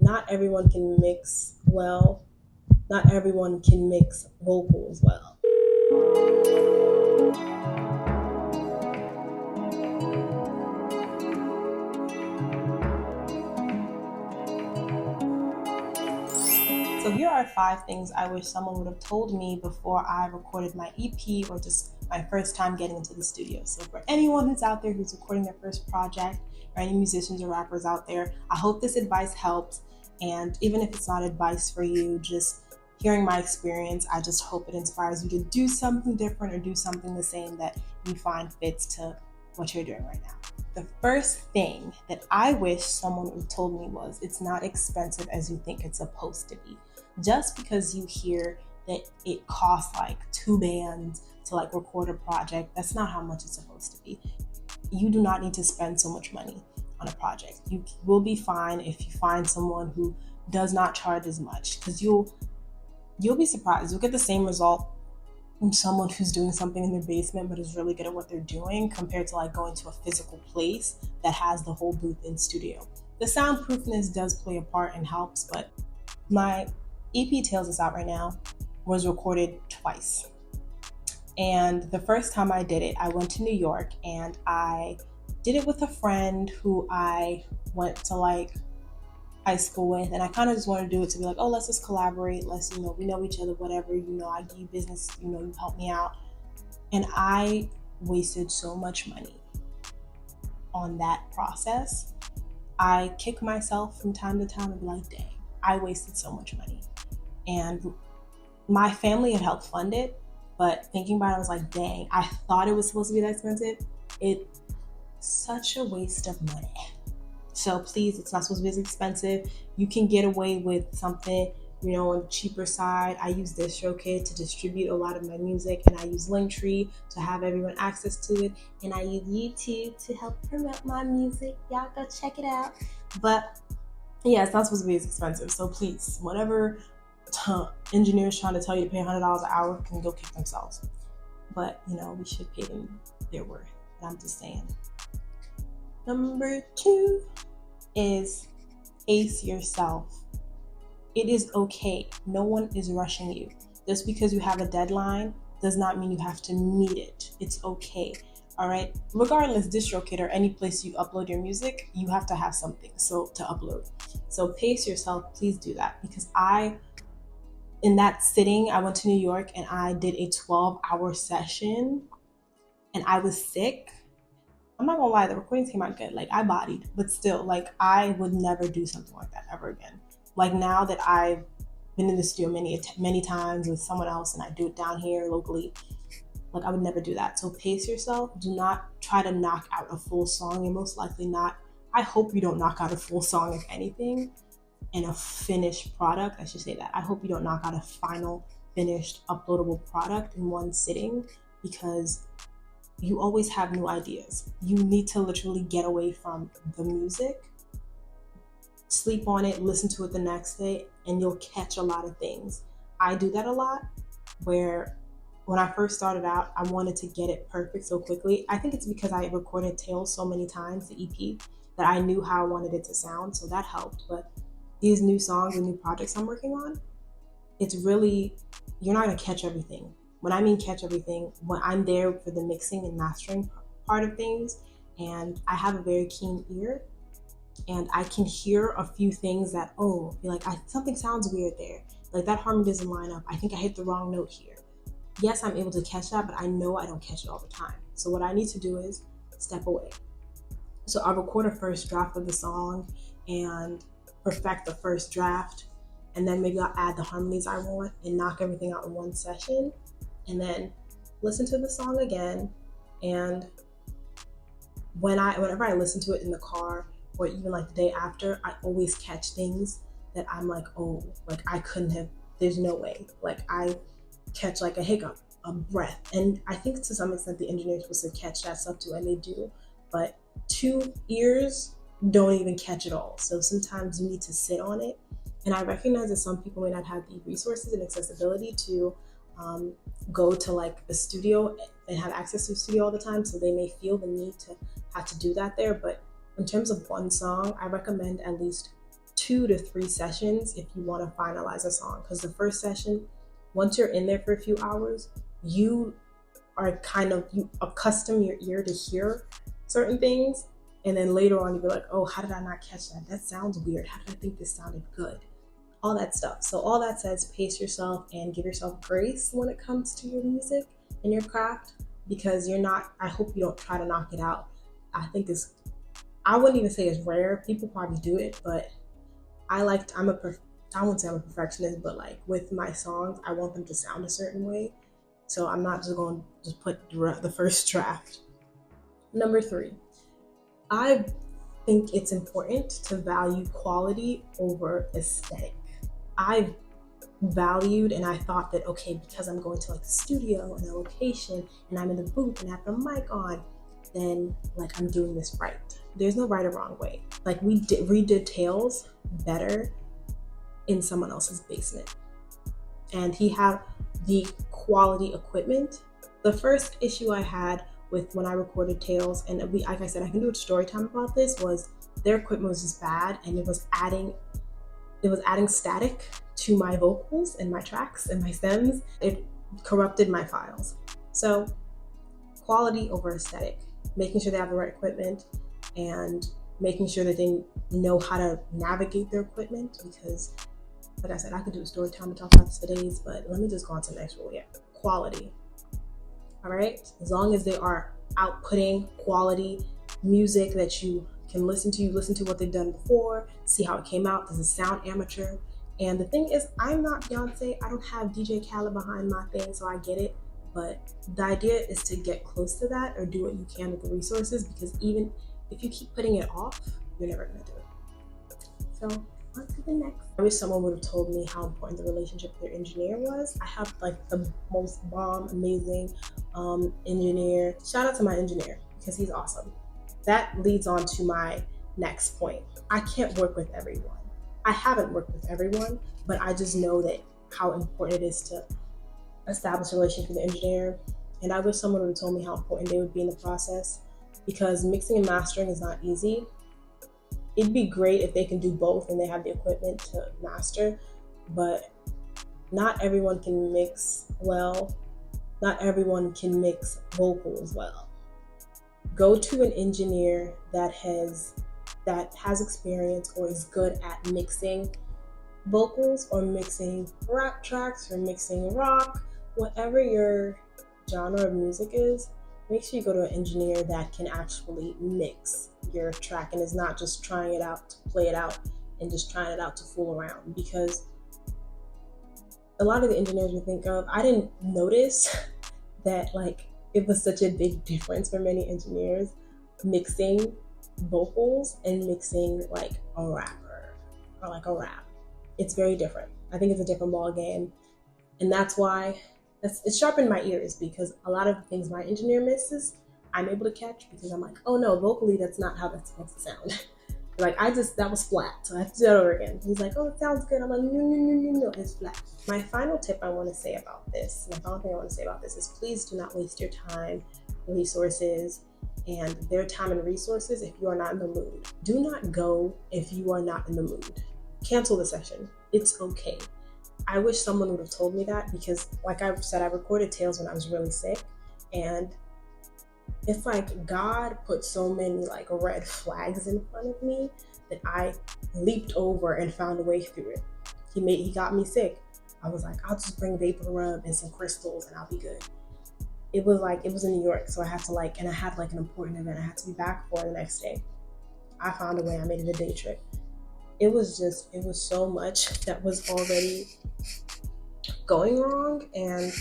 not everyone can mix well. Not everyone can mix vocals well. So here are 5 things I wish someone would have told me before I recorded my EP or just my first time getting into the studio. So for anyone who's out there who's recording their first project, or any musicians or rappers out there, I hope this advice helps. And even if it's not advice for you, just hearing my experience, I just hope it inspires you to do something different or do something the same that you find fits to what you're doing right now. The first thing that I wish someone would have told me was it's not expensive as you think it's supposed to be. Just because you hear that it costs like 2 bands to like record a project, that's not how much it's supposed to be. You do not need to spend so much money on a project. You will be fine if you find someone who does not charge as much, because you'll be surprised. You'll get the same result from someone who's doing something in their basement but is really good at what they're doing compared to like going to a physical place that has the whole booth in studio. The soundproofness does play a part and helps, but my EP Tales Us Out right now was recorded twice. And the first time I did it, I went to New York and I did it with a friend who I went to like high school with, and I kind of just wanted to do it to be like, oh, let's just collaborate. Let's, we know each other, whatever, I give you business, you help me out. And I wasted so much money on that process. I kick myself from time to time and be like, dang, I wasted so much money. And my family had helped fund it, but thinking about it, I was like, dang, I thought it was supposed to be that expensive. It's such a waste of money. So please, it's not supposed to be as expensive. You can get away with something, on the cheaper side. I use DistroKid to distribute a lot of my music, and I use Linktree to have everyone access to it, and I use YouTube to help promote my music. Y'all go check it out. But yeah, it's not supposed to be as expensive. So please, whatever engineers trying to tell you to pay $100 an hour can go kick themselves. But we should pay them their worth. But I'm just saying. Number 2 is pace yourself. It is okay. No one is rushing you. Just because you have a deadline does not mean you have to meet it. It's okay. All right. Regardless, DistroKid or any place you upload your music, you have to have something to upload. So pace yourself. Please do that, because in that sitting, I went to New York and I did a 12-hour session and I was sick. I'm not gonna lie, the recordings came out good. Like, I bodied, but still, like, I would never do something like that ever again. Like, now that I've been in the studio many times with someone else and I do it down here locally, like, I would never do that. So pace yourself. Do not try to knock out a full song. You're most likely not. I hope you don't knock out a full song, if anything, and a finished product. I should say that. I hope you don't knock out a final, finished, uploadable product in one sitting, because you always have new ideas. You need to literally get away from the music, sleep on it, listen to it the next day, and you'll catch a lot of things. I do that a lot, where when I first started out, I wanted to get it perfect so quickly. I think it's because I recorded Tales so many times, the EP, that I knew how I wanted it to sound, so that helped. But these new songs and new projects I'm working on, it's really, you're not gonna catch everything. When I mean catch everything, when I'm there for the mixing and mastering part of things, and I have a very keen ear, and I can hear a few things that, something sounds weird there. Like, that harmony doesn't line up. I think I hit the wrong note here. Yes, I'm able to catch that, but I know I don't catch it all the time. So what I need to do is step away. So I'll record a first draft of the song and perfect the first draft, and then maybe I'll add the harmonies I want and knock everything out in one session, and then listen to the song again. And whenever I listen to it in the car, or even like the day after, I always catch things that I'm like, oh, like I couldn't have, there's no way. Like, I catch like a hiccup, a breath. And I think to some extent the engineer's supposed to catch that stuff too, and they do. But 2 ears don't even catch it all. So sometimes you need to sit on it. And I recognize that some people may not have the resources and accessibility to go to like a studio and have access to a studio all the time. So they may feel the need to have to do that there. But in terms of one song, I recommend at least 2 to 3 sessions if you want to finalize a song. Because the first session, once you're in there for a few hours, you accustom your ear to hear certain things. And then later on, you'll be like, oh, how did I not catch that? That sounds weird. How did I think this sounded good? All that stuff. So all that says, pace yourself and give yourself grace when it comes to your music and your craft, because I hope you don't try to knock it out. I wouldn't even say it's rare. People probably do it, but I wouldn't say I'm a perfectionist, but like with my songs, I want them to sound a certain way. So I'm not just going to just put the first draft. Number 3, I think it's important to value quality over aesthetic. I valued and I thought that, okay, because I'm going to like the studio and a location and I'm in the booth and I have the mic on, then like I'm doing this right. There's no right or wrong way. Like we redid Tales better in someone else's basement, and he had the quality equipment. The first issue I had with when I recorded Tales, and like I said, I can do a story time about this, was their equipment was just bad, and it was adding static to my vocals and my tracks and my stems. It corrupted my files. So quality over aesthetic, making sure they have the right equipment and making sure that they know how to navigate their equipment, because like I said, I could do a story time and talk about this for days, but let me just go on to the next rule here. Quality. All right? As long as they are outputting quality music that you can listen to what they've done before, see how it came out. Does it sound amateur? And the thing is, I'm not Beyonce. I don't have DJ Khaled behind my thing, so I get it. But the idea is to get close to that or do what you can with the resources, because even if you keep putting it off, you're never going to do it. So on to the next. I wish someone would have told me how important the relationship with their engineer was. I have like the most bomb, amazing engineer. Shout out to my engineer because he's awesome. That leads on to my next point. I can't work with everyone. I haven't worked with everyone, but I just know that how important it is to establish a relationship with the engineer. And I wish someone would have told me how important they would be in the process, because mixing and mastering is not easy. It'd be great if they can do both and they have the equipment to master, but not everyone can mix well. Not everyone can mix vocals well. Go to an engineer that has experience or is good at mixing vocals or mixing rap tracks or mixing rock, whatever your genre of music is. Make sure you go to an engineer that can actually mix your track and is not just trying it out to play it out and just trying it out to fool around. Because a lot of the engineers we think of, I didn't notice that like it was such a big difference for many engineers mixing vocals and mixing like a rapper or like a rap. It's very different. I think it's a different ball game, and that's why it's sharpened my ears, because a lot of the things my engineer misses, I'm able to catch, because I'm like, oh no, vocally that's not how that's supposed to sound. Like that was flat, so I have to do that over again. He's like, oh, it sounds good. I'm like, no, it's flat. My final thing I want to say about this is please do not waste your time, resources, and their time and resources if you are not in the mood. Do not go if you are not in the mood. Cancel the session. It's okay. I wish someone would have told me that, because like I said, I recorded Tales when I was really sick, and it's like God put so many like red flags in front of me that I leaped over and found a way through it. He got me sick. I was like, I'll just bring vapor rub and some crystals and I'll be good. It was in New York, so I had to and I had like an important event I had to be back for the next day. I found a way. I made it a day trip. It was so much that was already going wrong, and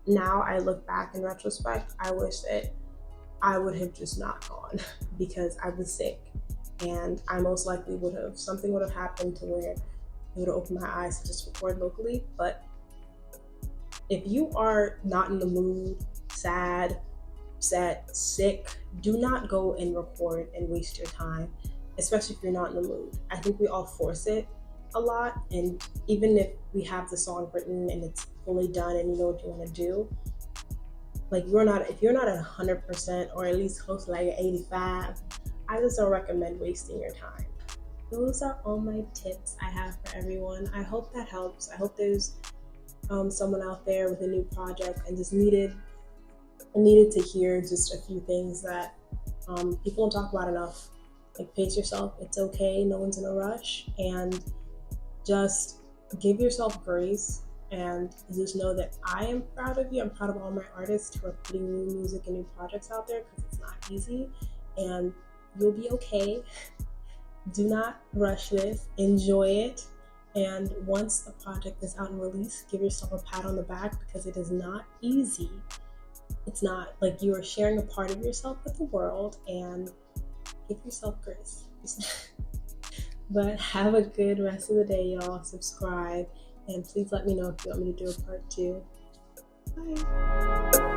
now I look back in retrospect, I wish that I would have just not gone, because I was sick, and I most likely something would have happened to where it would have opened my eyes to just record locally. But if you are not in the mood, sad, upset, sick, do not go and record and waste your time, especially if you're not in the mood. I think we all force it a lot, and even if we have the song written and it's fully done and you know what you want to do, like if you're not at 100% or at least close to like 85, I just don't recommend wasting your time. those are all my tips I have for everyone. I hope that helps. I hope there's someone out there with a new project and just needed to hear just a few things that people don't talk about enough. Like, pace yourself. It's okay. No one's in a rush. And just give yourself grace and just know that I am proud of you. I'm proud of all my artists who are putting new music and new projects out there, because it's not easy, and you'll be okay. Do not rush this. Enjoy it. And once the project is out and released, give yourself a pat on the back, because it is not easy. It's not. Like, you are sharing a part of yourself with the world, and give yourself grace. But have a good rest of the day, y'all. Subscribe, and please let me know if you want me to do a part 2. Bye.